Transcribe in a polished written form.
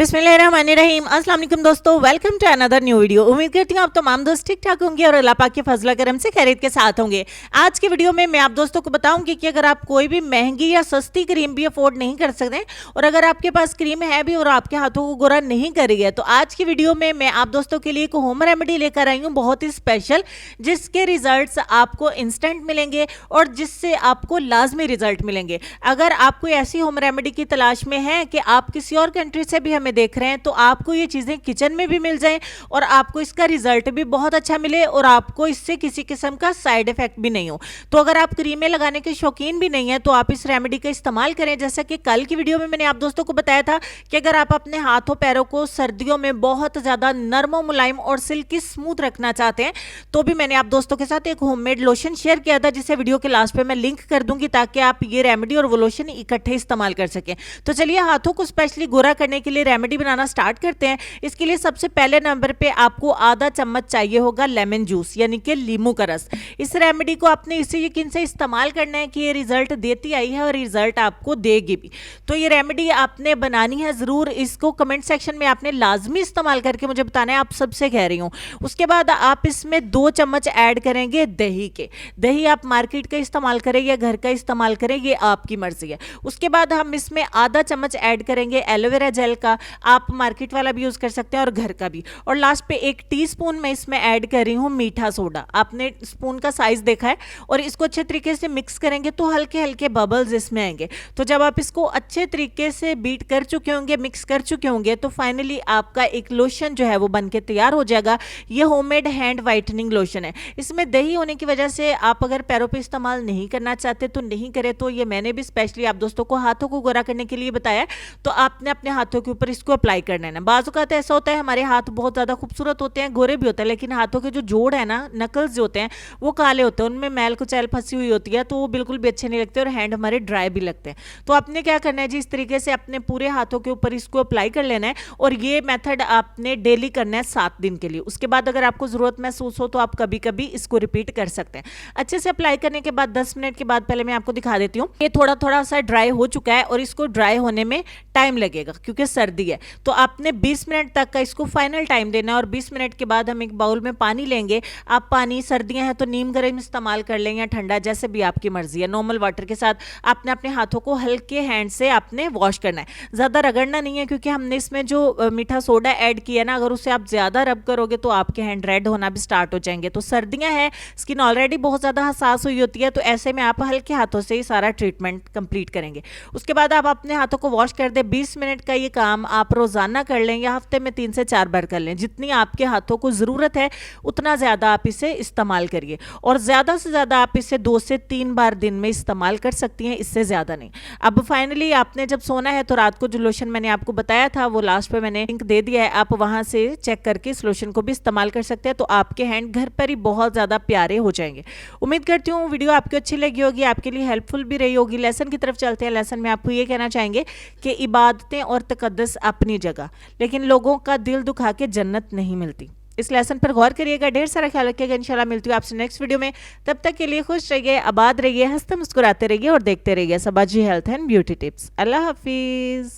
बिस्मिल्लाहिर्रहमानिर्रहीम। अस्सलाम वालेकुम दोस्तों, welcome to another new video. उम्मीद करती हूँ आप तमाम दोस्त ठीक ठाक होंगे और अल्लाह पाक के फजल करम से खैरियत के साथ होंगे। आज की वीडियो में मैं आप दोस्तों को बताऊंगी कि अगर आप कोई भी महंगी या सस्ती क्रीम भी अफोर्ड नहीं कर सकते और अगर आपके पास क्रीम है भी और आपके हाथों को गोरा नहीं कर रही है, तो आज की वीडियो में मैं आप दोस्तों के लिए एक होम रेमेडी लेकर आई हूँ, बहुत ही स्पेशल, जिसके रिजल्ट्स आपको इंस्टेंट मिलेंगे और जिससे आपको लाजमी रिजल्ट मिलेंगे। अगर आप कोई ऐसी होम रेमेडी की तलाश में है कि आप किसी और कंट्री से भी हमें देख रहे हैं, तो आपको ये चीजें किचन में भी मिल जाएं और आपको इसका रिजल्ट भी बहुत अच्छा मिले और आपको इससे किसी किस्म का साइड इफेक्ट भी नहीं हो। तो अगर आप क्रीमें लगाने के शौकीन भी नहीं है तो आप इस रेमेडी का इस्तेमाल करें। जैसा कि कल की वीडियो में मैंने आप दोस्तों को बताया था कि अगर आप अपने हाथों पैरों को सर्दियों में बहुत ज्यादा नरम मुलायम और सिल्की स्मूथ रखना चाहते हैं, तो भी मैंने आप दोस्तों के साथ एक होममेड लोशन शेयर किया था, जिसे वीडियो के लास्ट पे मैं लिंक कर दूंगी ताकि आप ये रेमेडी और वो लोशन इकट्ठे इस्तेमाल कर सकें। तो चलिए हाथों को स्पेशली गोरा करने के लिए रेमेडी बनाना स्टार्ट करते हैं। इसके लिए सबसे पहले नंबर पे आपको आधा चम्मच चाहिए होगा लेमन जूस, यानी कि लीमू का रस। इस रेमेडी को आपने इसी यकीन से इस्तेमाल करना है कि ये रिजल्ट देती आई है और रिजल्ट आपको देगी भी। तो ये रेमेडी आपने बनानी है जरूर, इसको कमेंट सेक्शन में आपने लाजमी इस्तेमाल करके मुझे बताना है, आप सबसे कह रही हूँ। उसके बाद आप इसमें 2 चम्मच ऐड करेंगे दही के। दही आप मार्केट का इस्तेमाल करें या घर का इस्तेमाल करें, ये आपकी मर्जी है। उसके बाद हम इसमें आधा चम्मच ऐड करेंगे एलोवेरा जेल का, आप मार्केट वाला भी यूज कर सकते हैं और घर का भी। और लास्ट पे 1 टीस्पून मैं इसमें ऐड कर रही हूँ मीठा सोडा। आपने स्पून का साइज देखा है और इसको अच्छे तरीके से मिक्स करेंगे तो हल्के हल्के बबल्स इसमें आएंगे। तो जब आप इसको अच्छे तरीके से बीट कर चुके होंगे, मिक्स कर चुके होंगे, तो फाइनली आपका एक लोशन जो है वो बनके तैयार हो जाएगा। ये होममेड हैंड वाइटनिंग लोशन है। इसमें दही होने की वजह से आप अगर पैरों पे इस्तेमाल नहीं करना चाहते तो नहीं करें। तो ये मैंने भी स्पेशली आप दोस्तों को हाथों को गोरा करने के लिए बताया, तो आपने अपने हाथों के ऊपर इसको अप्लाई करना है ना। बाजू का तो ऐसा होता है हमारे हाथ बहुत ज्यादा खूबसूरत होते हैं, गोरे भी होते हैं, लेकिन हाथों के जो जोड़ है ना, नकल्स जो होते हैं वो काले होते हैं, उनमें मैल कुचैल फंसी हुई होती है, तो वो बिल्कुल भी अच्छे नहीं लगते और हैंड हमारे ड्राई भी लगते हैं। तो आपने क्या करना है जी, इस तरीके से अपने पूरे हाथों के ऊपर इसको अप्लाई कर लेना है और ये मेथड आपने डेली करना है 7 दिन के लिए। उसके बाद अगर आपको जरूरत महसूस हो तो आप कभी कभी इसको रिपीट कर सकते हैं। अच्छे से अप्लाई करने के बाद 10 मिनट के बाद पहले मैं आपको दिखा देती हूँ, ये थोड़ा थोड़ा सा ड्राई हो चुका है और इसको ड्राई होने में टाइम लगेगा क्योंकि सर्दी है। तो आपने 20 मिनट तक का इसको फाइनल टाइम देना है और 20 मिनट के बाद हम एक बाउल में पानी लेंगे। आप पानी, सर्दियां हैं तो नीम गर्म इस्तेमाल कर लें या ठंडा, जैसे भी आपकी मर्जी है। नॉर्मल वाटर के साथ आपने अपने हाथों को हल्के हैंड से आपने वॉश करना है, ज़्यादा रगड़ना नहीं है क्योंकि हमने इसमें जो मीठा सोडा ऐड किया ना, अगर उसे आप ज़्यादा रब करोगे तो आपके हैंड रेड होना भी स्टार्ट हो जाएंगे। तो सर्दियाँ हैं, स्किन ऑलरेडी बहुत ज़्यादा हसास हुई होती है, तो ऐसे में आप हल्के हाथों से ही सारा ट्रीटमेंट कंप्लीट करेंगे। उसके बाद आप अपने हाथों को वॉश कर दें। 20 मिनट का ये काम आप रोज़ाना कर लें या हफ्ते में 3 से 4 बार कर लें। जितनी आपके हाथों को ज़रूरत है उतना ज़्यादा आप इसे इस्तेमाल करिए और ज़्यादा से ज़्यादा आप इसे 2 से 3 बार दिन में इस्तेमाल कर सकती हैं, इससे ज़्यादा नहीं। अब फाइनली आपने जब सोना है तो रात को जो लोशन मैंने आपको बताया था वो लास्ट पे मैंने लिंक दे दिया है, आप वहाँ से चेक करके इस लोशन को भी इस्तेमाल कर सकते हैं। तो आपके हैंड घर पर ही बहुत ज़्यादा प्यारे हो जाएंगे। उम्मीद करती हूँ वीडियो आपको अच्छी लगी होगी, आपके लिए हेल्पफुल भी रही होगी। लेसन की तरफ चलते हैं। लेसन में आपको ये कहना चाहेंगे कि इबादतें और तकद्दस अपनी जगह, लेकिन लोगों का दिल दुखा के जन्नत नहीं मिलती। इस लेसन पर गौर करिएगा, ढेर सारा ख्याल रखिएगा। इंशाल्लाह मिलती हूँ आपसे नेक्स्ट वीडियो में। तब तक के लिए खुश रहिए, आबाद रहिए, हंसते मुस्कुराते रहिए और देखते रहिए सबाजी हेल्थ एंड ब्यूटी टिप्स। अल्लाह हाफिज।